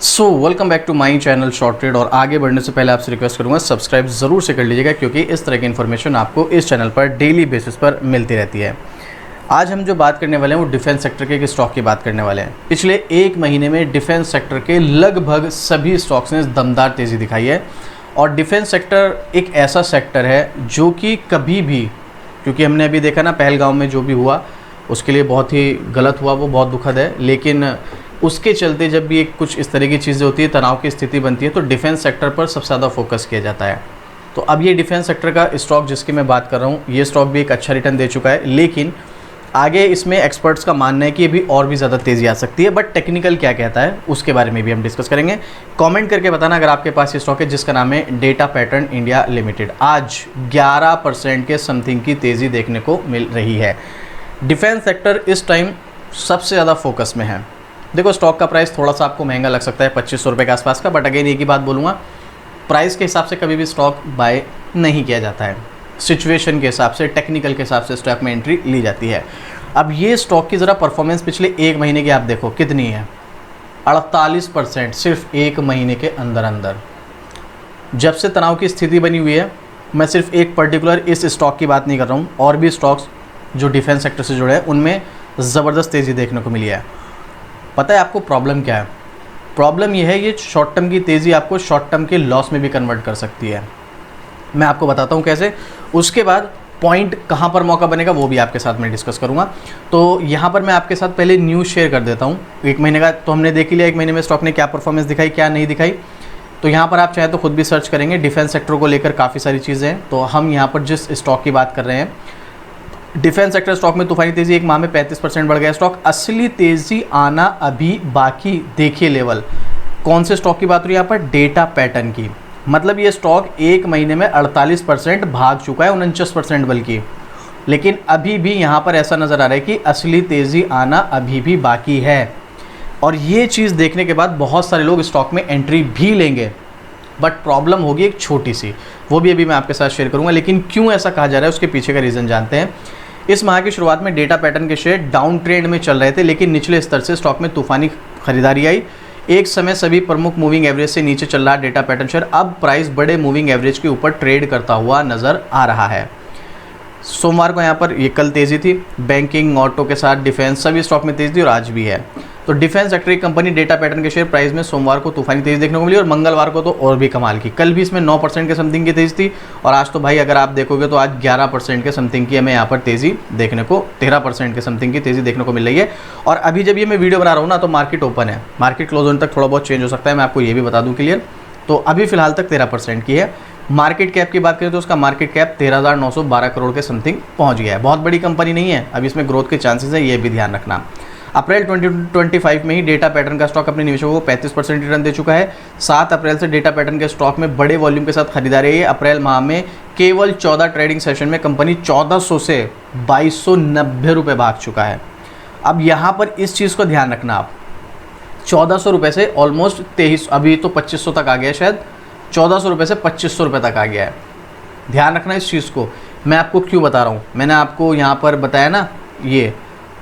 Welcome back to my channel short trade. और आगे बढ़ने से पहले आपसे रिक्वेस्ट करूंगा सब्सक्राइब ज़रूर से कर लीजिएगा, क्योंकि इस तरह की इन्फॉर्मेशन आपको इस चैनल पर डेली बेसिस पर मिलती रहती है। आज हम जो बात करने वाले हैं वो डिफेंस सेक्टर के स्टॉक की बात करने वाले हैं। पिछले एक महीने में डिफेंस सेक्टर के लगभग सभी स्टॉक्स ने दमदार तेज़ी दिखाई है। और डिफेंस सेक्टर एक ऐसा सेक्टर है जो कि कभी भी, क्योंकि हमने अभी देखा ना पहलगांव में जो भी हुआ उसके लिए बहुत ही गलत हुआ, वो बहुत दुखद है, लेकिन उसके चलते जब भी एक कुछ इस तरह की चीज़ें होती है, तनाव की स्थिति बनती है, तो डिफेंस सेक्टर पर सबसे ज़्यादा फोकस किया जाता है। तो अब ये डिफेंस सेक्टर का स्टॉक जिसकी मैं बात कर रहा हूँ, ये स्टॉक भी एक अच्छा रिटर्न दे चुका है, लेकिन आगे इसमें एक्सपर्ट्स का मानना है कि अभी और भी ज़्यादा तेज़ी आ सकती है। बट टेक्निकल क्या कहता है उसके बारे में भी हम डिस्कस करेंगे। कमेंट करके बताना अगर आपके पास ये स्टॉक है जिसका नाम है डेटा पैटर्न इंडिया लिमिटेड। आज 11% के समथिंग की तेज़ी देखने को मिल रही है। डिफेंस सेक्टर इस टाइम सबसे ज़्यादा फोकस में है। देखो, स्टॉक का प्राइस थोड़ा सा आपको महंगा लग सकता है, 2500 रुपये के आसपास का, बट अगेन एक ही बात बोलूँगा, प्राइस के हिसाब से कभी भी स्टॉक बाय नहीं किया जाता है। सिचुएशन के हिसाब से, टेक्निकल के हिसाब से स्टॉक में एंट्री ली जाती है। अब ये स्टॉक की ज़रा परफॉर्मेंस पिछले एक महीने की आप देखो कितनी है, 48% सिर्फ एक महीने के अंदर अंदर। जब से तनाव की स्थिति बनी हुई है, मैं सिर्फ एक पर्टिकुलर इस स्टॉक की बात नहीं कर रहा हूँ, और भी स्टॉक्स जो डिफेंस सेक्टर से जुड़े हैं उनमें ज़बरदस्त तेज़ी देखने को मिली है। पता है आपको प्रॉब्लम क्या है? प्रॉब्लम ये है, ये शॉर्ट टर्म की तेज़ी आपको शॉर्ट टर्म के लॉस में भी कन्वर्ट कर सकती है। मैं आपको बताता हूँ कैसे। उसके बाद पॉइंट कहाँ पर मौका बनेगा वो भी आपके साथ में डिस्कस करूँगा। तो यहाँ पर मैं आपके साथ पहले न्यूज़ शेयर कर देता हूँ। एक महीने का तो हमने देख लिया, एक महीने में स्टॉक ने क्या परफॉर्मेंस दिखाई, क्या नहीं दिखाई। तो यहाँ पर आप चाहे तो खुद भी सर्च करेंगे। डिफेंस सेक्टर को लेकर काफ़ी सारी चीज़ें हैं। तो हम यहाँ पर जिस स्टॉक की बात कर रहे हैं, डिफेंस सेक्टर स्टॉक में तूफानी तेज़ी, एक माह में 35% बढ़ गया स्टॉक। असली तेज़ी आना अभी बाकी। देखिए लेवल, कौन से स्टॉक की बात हो रही है यहाँ पर? डेटा पैटर्न की। मतलब ये स्टॉक एक महीने में 48% भाग चुका है, 49% बल्कि। लेकिन अभी भी यहाँ पर ऐसा नज़र आ रहा है कि असली तेज़ी आना अभी भी बाकी है। और ये चीज़ देखने के बाद बहुत सारे लोग स्टॉक में एंट्री भी लेंगे, बट प्रॉब्लम होगी एक छोटी सी, वो भी अभी मैं आपके साथ शेयर करूँगा। लेकिन क्यों ऐसा कहा जा रहा है उसके पीछे का रीज़न जानते हैं। इस माह की शुरुआत में डेटा पैटर्न के शेयर डाउन ट्रेंड में चल रहे थे, लेकिन निचले स्तर से स्टॉक में तूफानी खरीदारी आई। एक समय सभी प्रमुख मूविंग एवरेज से नीचे चल रहा डेटा पैटर्न शेयर अब प्राइस बड़े मूविंग एवरेज के ऊपर ट्रेड करता हुआ नज़र आ रहा है। सोमवार को यहाँ पर ये कल तेज़ी थी, बैंकिंग, ऑटो के साथ डिफेंस सभी स्टॉक में तेज़ी थी, और आज भी है। तो डिफेंस सेक्टर की कंपनी डेटा पैटर्न के शेयर प्राइस में सोमवार को तूफानी तेज़ी देखने को मिली, और मंगलवार को तो और भी कमाल की। कल भी इसमें 9% के समथिंग की तेज़ी थी, और आज तो भाई अगर आप देखोगे तो आज 11% के समथिंग की हमें यहाँ पर तेज़ी देखने को, 13% के समथिंग की तेज़ी देखने को मिल रही है। और अभी जब ये मैं वीडियो बना रहा हूँ ना, तो मार्केट ओपन है, मार्केट क्लोज होने तक थोड़ा बहुत चेंज हो सकता है, मैं आपको ये भी बता दूँ क्लियर। तो अभी फिलहाल तक 13% की है। मार्केट कैप की बात करें तो उसका मार्केट कैप 13,912 करोड़ के समथिंग पहुंच गया है। बहुत बड़ी कंपनी नहीं है, अभी इसमें ग्रोथ के चांसेस है, ये भी ध्यान रखना। अप्रैल 2025 में ही डेटा पैटर्न का स्टॉक अपने निवेशकों को 35% रिटर्न दे चुका है। 7 अप्रैल से डेटा पैटर्न के स्टॉक में बड़े वॉल्यूम के साथ खरीदारी है। अप्रैल माह में केवल 14 ट्रेडिंग सेशन में कंपनी 1400 से 2290 रुपये भाग चुका है। अब यहाँ पर इस चीज़ को ध्यान रखना, आप 1400 रुपये से ऑलमोस्ट 23, अभी तो 2500 तक आ गया है, शायद 1400 रुपये से 2500 रुपये तक आ गया है। ध्यान रखना इस चीज़ को। मैं आपको क्यों बता रहा हूँ, मैंने आपको यहाँ पर बताया ना, ये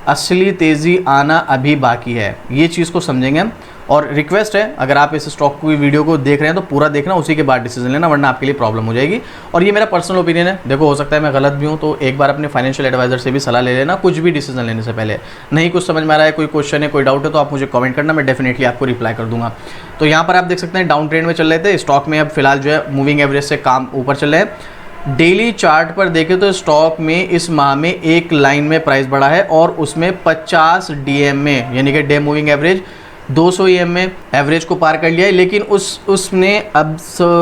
असली तेज़ी आना अभी बाकी है, ये चीज़ को समझेंगे हम। और रिक्वेस्ट है, अगर आप इस स्टॉक की वीडियो को देख रहे हैं तो पूरा देखना, उसी के बाद डिसीजन लेना, वरना आपके लिए प्रॉब्लम हो जाएगी। और ये मेरा पर्सनल ओपिनियन है, देखो हो सकता है मैं गलत भी हूँ, तो एक बार अपने फाइनेंशियल एडवाइजर से भी सलाह ले लेना कुछ भी डिसीजन लेने से पहले। नहीं कुछ समझ में आ रहा है, कोई क्वेश्चन है, कोई डाउट है, तो आप मुझे कमेंट करना, मैं डेफिनेटली आपको रिप्लाई कर दूंगा। तो यहाँ पर आप देख सकते हैं डाउन ट्रेंड में चल रहे थे स्टॉक में, अब फिलहाल जो है मूविंग एवरेज से काम ऊपर चल रहे हैं। डेली चार्ट पर देखें तो स्टॉक में इस माह में एक लाइन में प्राइस बढ़ा है, और उसमें 50 डीएम में, यानी कि डे मूविंग एवरेज 200 ईएम में एवरेज को पार कर लिया है। लेकिन उसने अब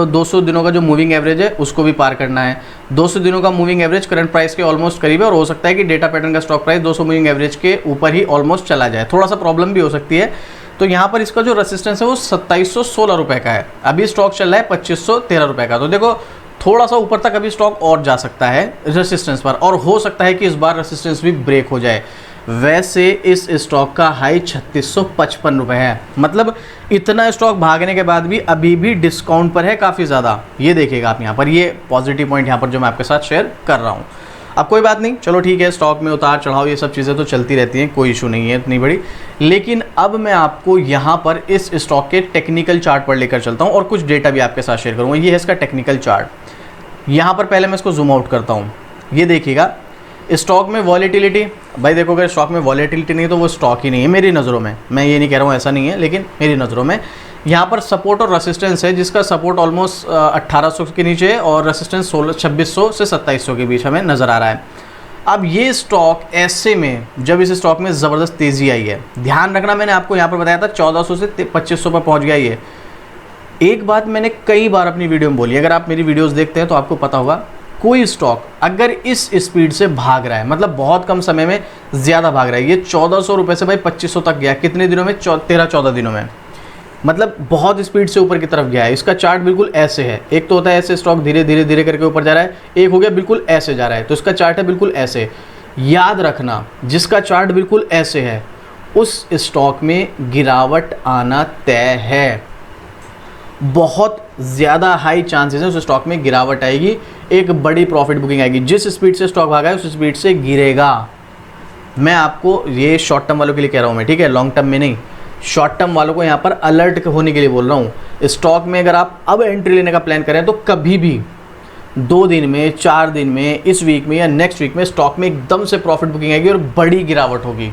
200 दिनों का जो मूविंग एवरेज है उसको भी पार करना है। 200 दिनों का मूविंग एवरेज करंट प्राइस के ऑलमोस्ट करीब है, और हो सकता है कि डेटा पैटर्न का स्टॉक प्राइस 200 मूविंग एवरेज के ऊपर ही ऑलमोस्ट चला जाए, थोड़ा सा प्रॉब्लम भी हो सकती है। तो यहाँ पर इसका जो रेसिस्टेंस है वो 2716 रुपये का है। अभी स्टॉक चल रहा है 2513 रुपये का। तो देखो थोड़ा सा ऊपर तक अभी स्टॉक और जा सकता है रेसिस्टेंस पर, और हो सकता है कि इस बार रेसिस्टेंस भी ब्रेक हो जाए। वैसे इस स्टॉक का हाई 3655 रुपये है, मतलब इतना स्टॉक भागने के बाद भी अभी भी डिस्काउंट पर है काफ़ी ज़्यादा। ये देखिएगा आप यहाँ पर, ये पॉजिटिव पॉइंट यहाँ पर जो मैं आपके साथ शेयर कर रहा हूँ। अब कोई बात नहीं, चलो ठीक है, स्टॉक में उतार चढ़ाव ये सब चीज़ें तो चलती रहती हैं, कोई इशू नहीं है इतनी बड़ी। लेकिन अब मैं आपको यहाँ पर इस स्टॉक के टेक्निकल चार्ट पर लेकर चलता हूँ और कुछ डेटा भी आपके साथ शेयर करूँगा। ये है इसका टेक्निकल चार्ट। यहाँ पर पहले मैं इसको जूम आउट करता हूँ। ये देखिएगा स्टॉक में वॉलेटिलिटी, भाई देखो अगर स्टॉक में वॉलेटिलिटी नहीं है तो वो स्टॉक ही नहीं है मेरी नज़रों में। मैं ये नहीं कह रहा हूँ ऐसा नहीं है, लेकिन मेरी नज़रों में यहाँ पर सपोर्ट और रेसिस्टेंस है, जिसका सपोर्ट ऑलमोस्ट 1800 के नीचे है और रेसिस्टेंस 2600 से 2700 के बीच हमें नज़र आ रहा है। अब ये स्टॉक ऐसे में, जब इस स्टॉक में ज़बरदस्त तेज़ी आई है, ध्यान रखना मैंने आपको यहाँ पर बताया था 1400 से 2500 पर पहुँच गया ये। एक बात मैंने कई बार अपनी वीडियो में बोली, अगर आप मेरी वीडियोज़ देखते हैं तो आपको पता होगा, कोई स्टॉक अगर इस स्पीड से भाग रहा है, मतलब बहुत कम समय में ज़्यादा भाग रहा है, ये 1400 रुपये से भाई 2500 तक गया कितने दिनों में, 13-14 दिनों में, मतलब बहुत स्पीड से ऊपर की तरफ गया है। इसका चार्ट बिल्कुल ऐसे है, एक तो होता है ऐसे स्टॉक धीरे धीरे धीरे करके ऊपर जा रहा है, एक हो गया बिल्कुल ऐसे जा रहा है, तो इसका चार्ट है बिल्कुल ऐसे। याद रखना, जिसका चार्ट बिल्कुल ऐसे है उस स्टॉक में गिरावट आना तय है, बहुत ज़्यादा हाई चांसेस है उस स्टॉक में गिरावट आएगी, एक बड़ी प्रॉफिट बुकिंग आएगी। जिस स्पीड से स्टॉक भागा है उस स्पीड से गिरेगा। मैं आपको ये शॉर्ट टर्म वालों के लिए कह रहा हूँ मैं, ठीक है, लॉन्ग टर्म में नहीं, शॉर्ट टर्म वालों को यहाँ पर अलर्ट होने के लिए बोल रहा हूँ। स्टॉक में अगर आप अब एंट्री लेने का प्लान करें तो कभी भी 2 दिन में, 4 दिन में, इस वीक में या नेक्स्ट वीक में स्टॉक में एकदम से प्रॉफिट बुकिंग आएगी और बड़ी गिरावट होगी,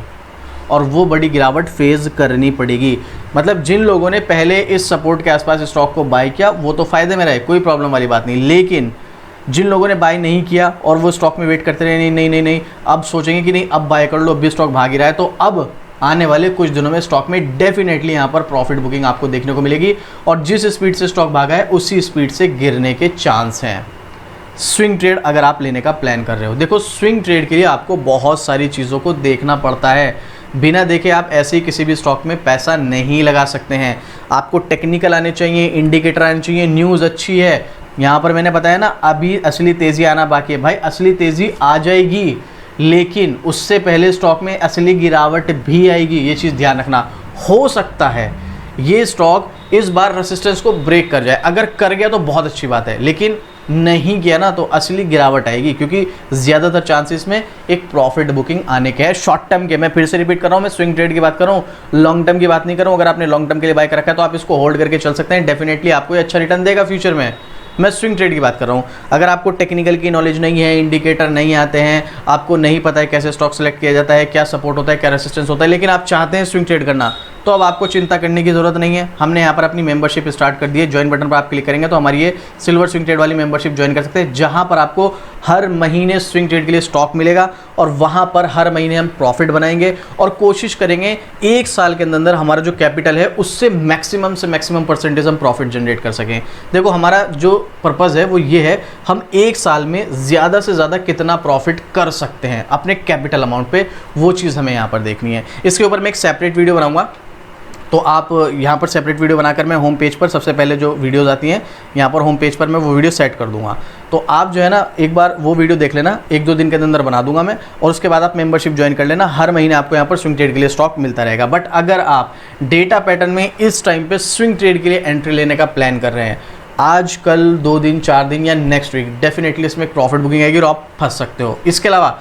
और वो बड़ी गिरावट फेज़ करनी पड़ेगी। मतलब जिन लोगों ने पहले इस सपोर्ट के आसपास स्टॉक को बाय किया वो तो फ़ायदे में रहे, कोई प्रॉब्लम वाली बात नहीं, लेकिन जिन लोगों ने बाय नहीं किया और वो स्टॉक में वेट करते रहे, नहीं नहीं नहीं नहीं अब सोचेंगे कि नहीं अब बाय कर लो, अब भी स्टॉक भाग ही रहा है, तो अब आने वाले कुछ दिनों में स्टॉक में डेफिनेटली यहाँ पर प्रॉफिट बुकिंग आपको देखने को मिलेगी, और जिस स्पीड से स्टॉक भागा है उसी स्पीड से गिरने के चांस हैं। स्विंग ट्रेड अगर आप लेने का प्लान कर रहे हो, देखो स्विंग ट्रेड के लिए आपको बहुत सारी चीज़ों को देखना पड़ता है, बिना देखे आप ऐसे ही किसी भी स्टॉक में पैसा नहीं लगा सकते हैं। आपको टेक्निकल आने चाहिए, इंडिकेटर आने चाहिए, न्यूज़ अच्छी है। यहाँ पर मैंने बताया ना अभी असली तेज़ी आना बाकी है, भाई असली तेज़ी आ जाएगी, लेकिन उससे पहले स्टॉक में असली गिरावट भी आएगी, ये चीज़ ध्यान रखना। हो सकता है ये स्टॉक इस बार रेसिस्टेंस को ब्रेक कर जाए, अगर कर गया तो बहुत अच्छी बात है, लेकिन नहीं किया ना तो असली गिरावट आएगी, क्योंकि ज़्यादातर चांसेस में एक प्रॉफिट बुकिंग आने के है शॉर्ट टर्म के। मैं फिर से रिपीट कर रहा हूँ, मैं स्विंग ट्रेड की बात कर रहा हूँ, लॉन्ग टर्म की बात नहीं कर रहा हूँ। अगर आपने लॉन्ग टर्म के लिए बाय कर रखा है तो आप इसको होल्ड करके चल सकते हैं, डेफिनेटली आपको ये अच्छा रिटर्न देगा फ्यूचर में। मैं स्विंग ट्रेड की बात कर रहा हूँ। अगर आपको टेक्निकल की नॉलेज नहीं है, इंडिकेटर नहीं आते हैं, आपको नहीं पता है कैसे स्टॉक सेलेक्ट किया जाता है, क्या सपोर्ट होता है, क्या रेसिस्टेंस होता है, लेकिन आप चाहते हैं स्विंग ट्रेड करना, तो अब आपको चिंता करने की ज़रूरत नहीं है। हमने यहाँ पर अपनी मेंबरशिप स्टार्ट कर दी है, ज्वाइन बटन पर आप क्लिक करेंगे तो हमारी ये सिल्वर स्विंग ट्रेड वाली मेंबरशिप ज्वाइन कर सकते हैं, जहाँ पर आपको हर महीने स्विंग ट्रेड के लिए स्टॉक मिलेगा और वहाँ पर हर महीने हम प्रॉफिट बनाएंगे और कोशिश करेंगे 1 साल के अंदर हमारा जो कैपिटल है उससे मैक्सिमम से मैक्सिमम परसेंटेज हम प्रॉफिट जनरेट कर सकें। देखो हमारा जो पर्पज़ है वो ये है, हम 1 साल में ज़्यादा से ज़्यादा कितना प्रॉफिट कर सकते हैं अपने कैपिटल अमाउंट पे, वो चीज़ हमें यहाँ पर देखनी है। इसके ऊपर मैं एक सेपरेट वीडियो बनाऊंगा, तो आप यहाँ पर सेपरेट वीडियो बनाकर मैं होम पेज पर सबसे पहले जो वीडियोज़ आती हैं यहाँ पर होम पेज पर मैं वो वीडियो सेट कर दूंगा, तो आप जो है ना एक बार वो वीडियो देख लेना, 1-2 दिन के अंदर बना दूंगा मैं, और उसके बाद आप मेंबरशिप ज्वाइन कर लेना। हर महीने आपको यहाँ पर स्विंग ट्रेड के लिए स्टॉक मिलता रहेगा। बट अगर आप डेटा पैटर्न में इस टाइम पर स्विंग ट्रेड के लिए एंट्री लेने का प्लान कर रहे हैं, आज कल 2 दिन 4 दिन या नेक्स्ट वीक, डेफिनेटली इसमें प्रॉफिट बुकिंग आएगी और आप फंस सकते हो। इसके अलावा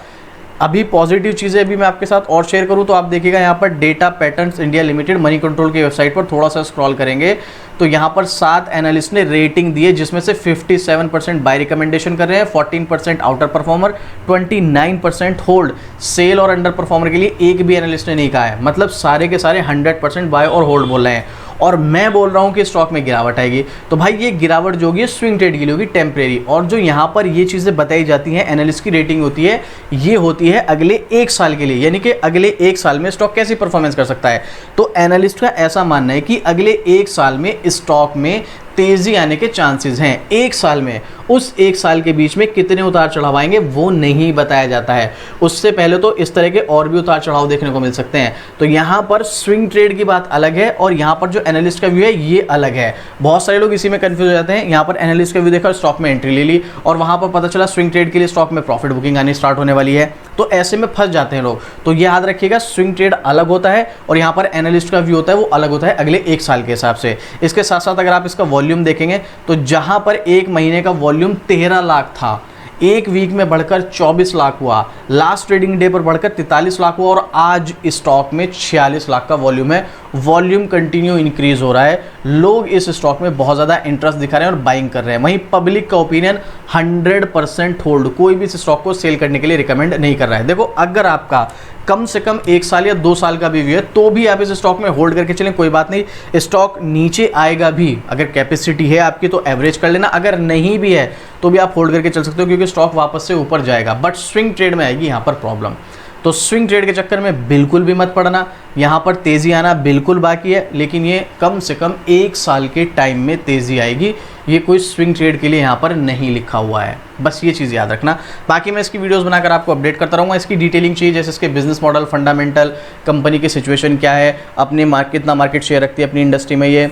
अभी पॉजिटिव चीज़ें अभी मैं आपके साथ और शेयर करूं तो आप देखिएगा यहाँ पर data patterns India limited money control की वेबसाइट पर थोड़ा सा स्क्रॉल करेंगे तो यहाँ पर 7 एनालिस्ट ने रेटिंग दी है, जिसमें से 57% बाय रिकमेंडेशन कर रहे हैं, 14% आउटर परफॉर्मर, 29% होल्ड। सेल और अंडर परफॉर्मर के लिए एक भी एनालिस्ट ने नहीं कहा है, मतलब सारे के सारे 100% बाय और होल्ड बोल रहे हैं। और मैं बोल रहा हूँ कि स्टॉक में गिरावट आएगी, तो भाई ये गिरावट जो होगी स्विंग ट्रेड के लिए होगी, टेम्परेरी। और जो यहाँ पर ये चीज़ें बताई जाती हैं, एनालिस्ट की रेटिंग होती है, ये होती है अगले 1 साल के लिए, यानी कि अगले 1 साल में स्टॉक कैसी परफॉर्मेंस कर सकता है। तो एनालिस्ट का ऐसा मानना है कि अगले 1 साल में स्टॉक में तेज़ी आने के चांसेस हैं। 1 साल में, उस 1 साल के बीच में कितने उतार चढ़ाव आएंगे वो नहीं बताया जाता है। उससे पहले तो इस तरह के और भी उतार चढ़ाव देखने को मिल सकते हैं। तो यहाँ पर स्विंग ट्रेड की बात अलग है और यहाँ पर जो एनालिस्ट का व्यू है ये अलग है। बहुत सारे लोग इसी में कंफ्यूज हो जाते हैं। यहाँ पर एनालिस्ट का व्यू देखा, स्टॉक में एंट्री ले ली और वहाँ पर पता चला स्विंग ट्रेड के लिए स्टॉक में प्रॉफिट बुकिंग आनी स्टार्ट होने वाली है, तो ऐसे में फंस जाते हैं लोग। तो ये याद रखिएगा, स्विंग ट्रेड अलग होता है और यहाँ पर एनालिस्ट का व्यू होता है वो अलग होता है अगले 1 साल के हिसाब से। इसके साथ साथ अगर आप इसका वॉल्यूम देखेंगे तो जहां पर 1 महीने का वॉल्यूम 13 लाख था, एक वीक में बढ़कर 24 लाख हुआ, लास्ट ट्रेडिंग डे पर बढ़कर 43 लाख हुआ और आज स्टॉक में 46 लाख का वॉल्यूम है। वॉल्यूम कंटिन्यू इंक्रीज हो रहा है, लोग इस स्टॉक में बहुत ज़्यादा इंटरेस्ट दिखा रहे हैं और बाइंग कर रहे हैं। वहीं पब्लिक का ओपिनियन 100% होल्ड, कोई भी इस स्टॉक को सेल करने के लिए रिकमेंड नहीं कर रहा है। देखो, अगर आपका कम से कम 1 साल या 2 साल का भी व्यू है तो भी आप इस स्टॉक में होल्ड करके चलें, कोई बात नहीं। स्टॉक नीचे आएगा भी, अगर कैपेसिटी है आपकी तो एवरेज कर लेना, अगर नहीं भी है तो भी आप होल्ड करके चल सकते हो क्योंकि स्टॉक वापस से ऊपर जाएगा। बट स्विंग ट्रेड में आएगी यहाँ पर प्रॉब्लम, तो स्विंग ट्रेड के चक्कर में बिल्कुल भी मत पड़ना। यहाँ पर तेज़ी आना बिल्कुल बाकी है, लेकिन ये कम से कम 1 साल के टाइम में तेज़ी आएगी। ये कोई स्विंग ट्रेड के लिए यहाँ पर नहीं लिखा हुआ है, बस ये चीज़ याद रखना। बाकी मैं इसकी वीडियोस बनाकर आपको अपडेट करता रहूँगा। इसकी डिटेलिंग चाहिए, जैसे इसके बिजनेस मॉडल, फंडामेंटल, कंपनी की सिचुएशन क्या है, अपने कितना मार्केट शेयर रखती है अपनी इंडस्ट्री में, ये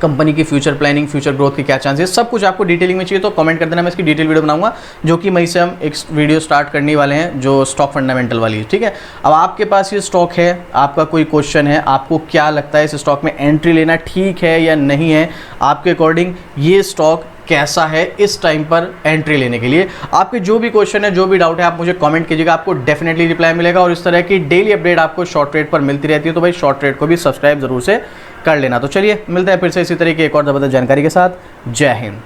कंपनी की फ्यूचर प्लानिंग, फ्यूचर ग्रोथ के क्या चांसेस, सब कुछ आपको डिटेलिंग में चाहिए तो कमेंट कर देना, मैं इसकी डिटेल वीडियो बनाऊंगा, जो कि मई से हम एक वीडियो स्टार्ट करने वाले हैं जो स्टॉक फंडामेंटल वाली है। ठीक है, अब आपके पास ये स्टॉक है, आपका कोई क्वेश्चन है, आपको क्या लगता है इस स्टॉक में एंट्री लेना ठीक है या नहीं है, आपके अकॉर्डिंग ये स्टॉक कैसा है इस टाइम पर एंट्री लेने के लिए, आपके जो भी क्वेश्चन है, जो भी डाउट है, आप मुझे कमेंट कीजिएगा, आपको डेफिनेटली रिप्लाई मिलेगा। और इस तरह की डेली अपडेट आपको शॉर्ट ट्रेड पर मिलती रहती है, तो भाई शॉर्ट ट्रेड को भी सब्सक्राइब जरूर से कर लेना। तो चलिए मिलते हैं फिर से इसी तरह की एक और ज़बरदस्त जानकारी के साथ। जय हिंद।